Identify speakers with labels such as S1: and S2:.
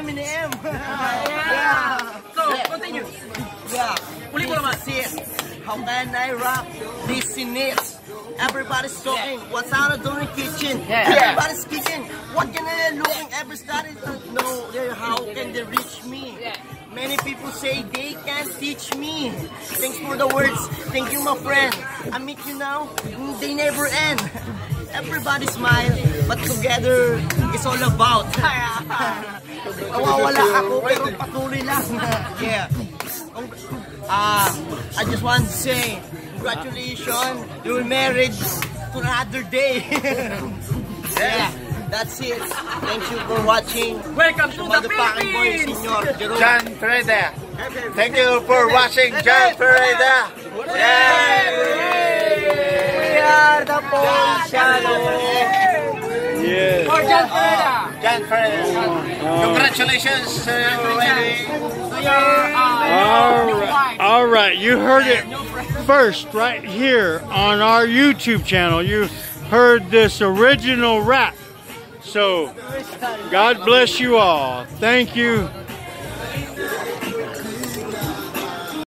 S1: Eminem.
S2: Yeah. So, continue.
S1: Yeah.
S2: Uli ko naman.
S1: How can I rock this in it? Everybody's talking. What's out of the kitchen? Everybody's kicking. What can I looking? Everybody don't know how can they reach me? Many people say they can't teach me. Thanks for the words. Thank you, my friend. I meet you now. They never end. Everybody smile, but together it's all about. Nawawala ako pero patuloy lang. Yeah. I just want to say congratulations. You're married to another day. Yeah. That's it. Thank you for watching.
S2: Welcome to the Philippines!
S3: John Ferreira. Thank you for watching John Ferreira.
S1: We are the Polish channel.
S3: Yes.
S2: For John Ferreira.
S3: John Ferreira. Congratulations.
S4: All right, you heard it first right here on our YouTube channel. You heard this original rap. So, God bless you all. Thank you.